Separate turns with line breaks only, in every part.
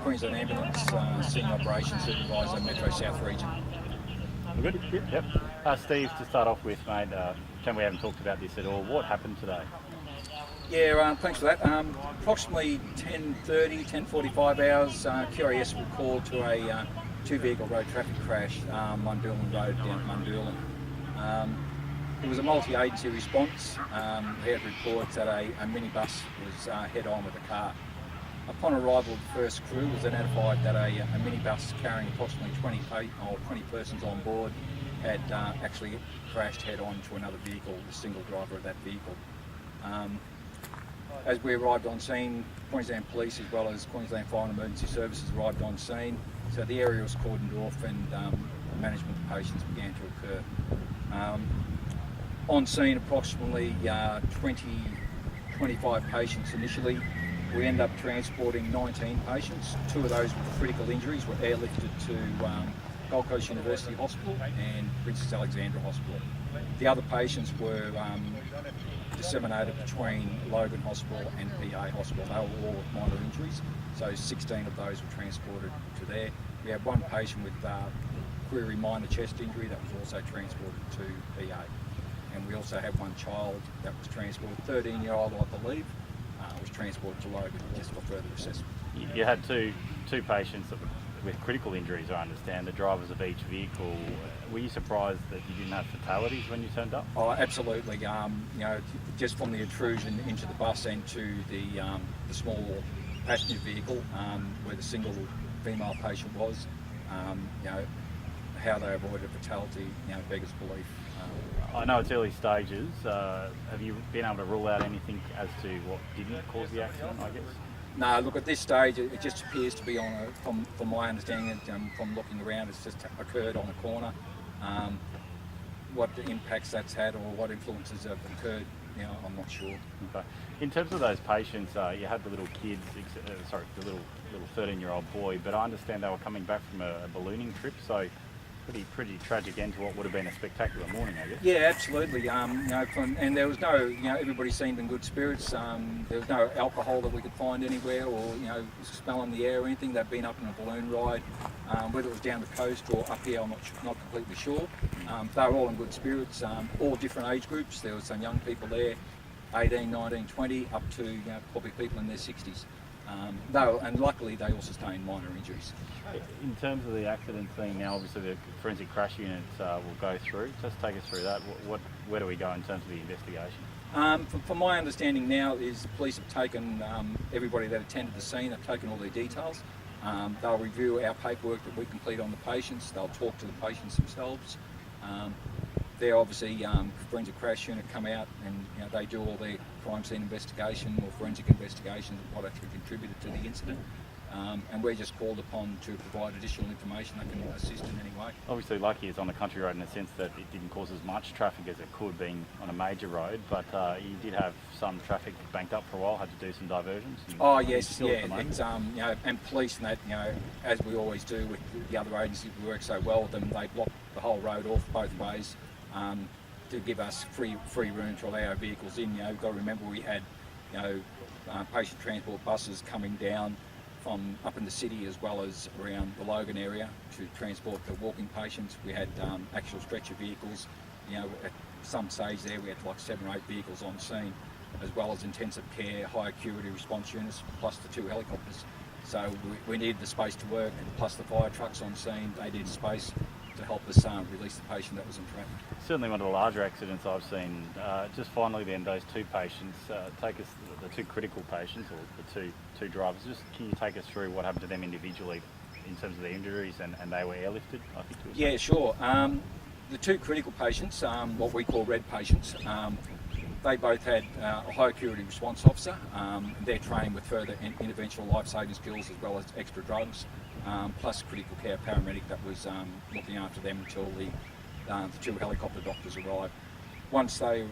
Queensland Ambulance, Senior Operations Supervisor, Metro South Region.
We're good? Yep. Steve, to start off with, mate, we haven't talked about this at all. What happened today?
Yeah, thanks for that. Approximately 10:30, 10:45 hours, QAS were called to a two-vehicle road traffic crash, Mundoolan Road down at Mundoolan. It was a multi-agency response. We had reports that a minibus was head-on with a car. Upon arrival of the first crew, it was identified that a minibus carrying approximately 20 persons on board had actually crashed head-on to another vehicle, the single driver of that vehicle. As we arrived on scene, Queensland Police as well as Queensland Fire and Emergency Services arrived on scene, so the area was cordoned off and management of patients began to occur. On scene, approximately 25 patients initially. We ended up transporting 19 patients. 2 of those with critical injuries were airlifted to Gold Coast University Hospital and Princess Alexandra Hospital. The other patients were disseminated between Logan Hospital and PA Hospital. They were all with minor injuries, so 16 of those were transported to there. We had 1 patient with query minor chest injury that was also transported to PA. And we also had 1 child that was transported, 13-year-old I believe, was transported to Logan just for further assessment.
You had two patients with critical injuries, I understand, the drivers of each vehicle. Were you surprised that you didn't have fatalities when you turned up?
Oh, absolutely. Just from the intrusion into the bus and to the small passenger vehicle where the single female patient was, how they avoided fatality, beggars belief.
I know it's early stages. Have you been able to rule out anything as to what didn't cause the accident, I guess?
No, look, at this stage it just appears to be from my understanding, from looking around, it's just occurred on a corner. What impacts that's had or what influences have occurred, I'm not sure.
Okay. In terms of those patients, you had the little kids, the little 13-year-old boy, but I understand they were coming back from a ballooning trip, so pretty tragic end to what would have been a spectacular morning, I guess.
Yeah, absolutely. And there was no, everybody seemed in good spirits. There was no alcohol that we could find anywhere, or smell in the air or anything. They'd been up in a balloon ride, whether it was down the coast or up here, I'm not completely sure. They were all in good spirits, all different age groups. There were some young people there, 18, 19, 20, up to probably people in their 60s. And luckily they all sustained minor injuries.
In terms of the accident scene now, obviously the forensic crash unit will go through. Just take us through that. Where do we go in terms of the investigation?
From my understanding now is the police have taken everybody that attended the scene, they've taken all their details. They'll review our paperwork that we complete on the patients. They'll talk to the patients themselves. They're obviously forensic crash unit come out and they do all their crime scene investigation or forensic investigation of what actually contributed to the incident. And we're just called upon to provide additional information that can assist in any way.
Obviously lucky it's on a country road in the sense that it didn't cause as much traffic as it could being on a major road, but you did have some traffic banked up for a while, had to do some diversions.
Oh yes, yeah, it's, and police and that, as we always do with the other agencies, we work so well with them, they block the whole road off both ways to give us free room to allow our vehicles in. You've got to remember we had patient transport buses coming down from up in the city as well as around the Logan area to transport the walking patients. We had actual stretcher vehicles. At some stage there we had like 7 or 8 vehicles on scene, as well as intensive care, high acuity response units, plus the 2 helicopters. So we needed the space to work, plus the fire trucks on scene. They needed space to help us release the patient that was in traffic.
Certainly one of the larger accidents I've seen. Just finally then, those 2 patients, take us, the 2 critical patients, or the two drivers, just can you take us through what happened to them individually in terms of their injuries and they were airlifted, I think?
Yeah, sure. The 2 critical patients, what we call red patients, they both had a high acuity response officer. They're trained with further interventional life-saving skills as well as extra drugs, plus critical care paramedic that was looking after them until the 2 helicopter doctors arrived. Once they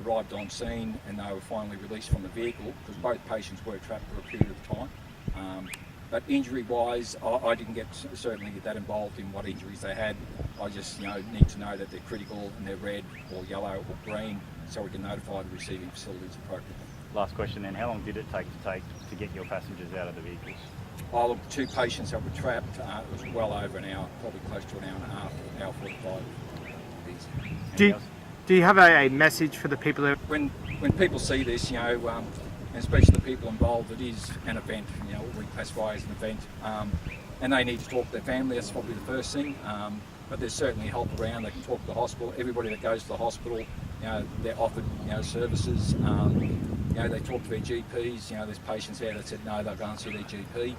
arrived on scene and they were finally released from the vehicle, because both patients were trapped for a period of time. But injury-wise, I didn't certainly get that involved in what injuries they had. I just need to know that they're critical and they're red or yellow or green, so we can notify the receiving facilities appropriately.
last question then, how long did it take to get your passengers out of the vehicles?
Oh, look, two patients that were trapped, it was well over an hour, probably close to an hour and a half, hour 45.
Do you have a message for the people that...
When people see this, and especially the people involved, it is an event, we classify as an event, and they need to talk to their family. That's probably the first thing, but there's certainly help around. They can talk to the hospital. Everybody that goes to the hospital, they're offered services. They talk to their GPs. There's patients there that said no, they'll go and see their GP,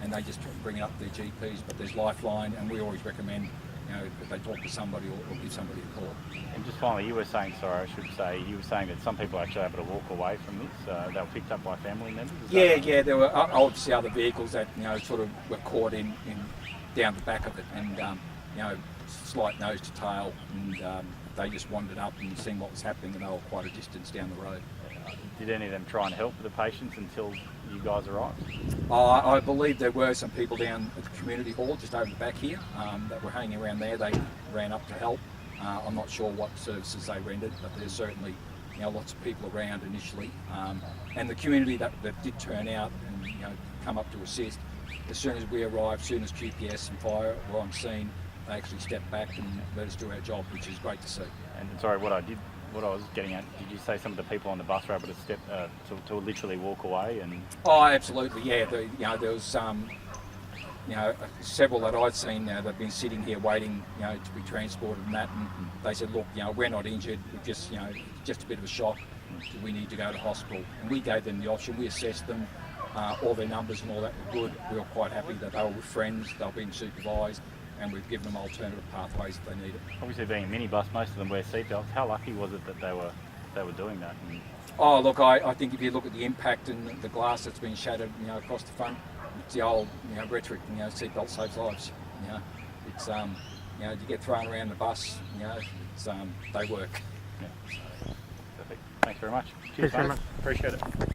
and they just bring it up to their GPs. But there's Lifeline, and we always recommend that they talk to somebody or give somebody a call.
And just finally, you were saying, you were saying that some people are actually able to walk away from this. They were picked up by family members?
Yeah, there were obviously other vehicles that sort of were caught in down the back of it, and slight nose to tail, and they just wandered up and seen what was happening, and they were quite a distance down the road.
Did any of them try and help the patients until you guys arrived?
I believe there were some people down at the community hall just over the back here that were hanging around there. They ran up to help. I'm not sure what services they rendered, but there's certainly lots of people around initially, and the community that did turn out and come up to assist. As soon as we arrived, as soon as QPS and fire were on scene, they actually stepped back and let us do our job, which is great to see.
And sorry, what I was getting at, did you say some of the people on the bus were able to step to literally walk away? And
oh, absolutely, yeah. There was several that I'd seen. They've been sitting here waiting, to be transported and that. And they said, look, we're not injured. We're just a bit of a shock. We need to go to hospital. And we gave them the option. We assessed them. All their numbers and all that were good. We were quite happy that they were with friends. They were being supervised. And we've given them alternative pathways if they need it.
Obviously, being a minibus, most of them wear seatbelts. How lucky was it that they were doing that?
Oh, look, I think if you look at the impact and the glass that's been shattered, across the front, it's the old, rhetoric. Seatbelt saves lives. It's you get thrown around the bus. It's they work.
Yeah. Perfect. Thanks very much.
Cheers, very much.
Appreciate it.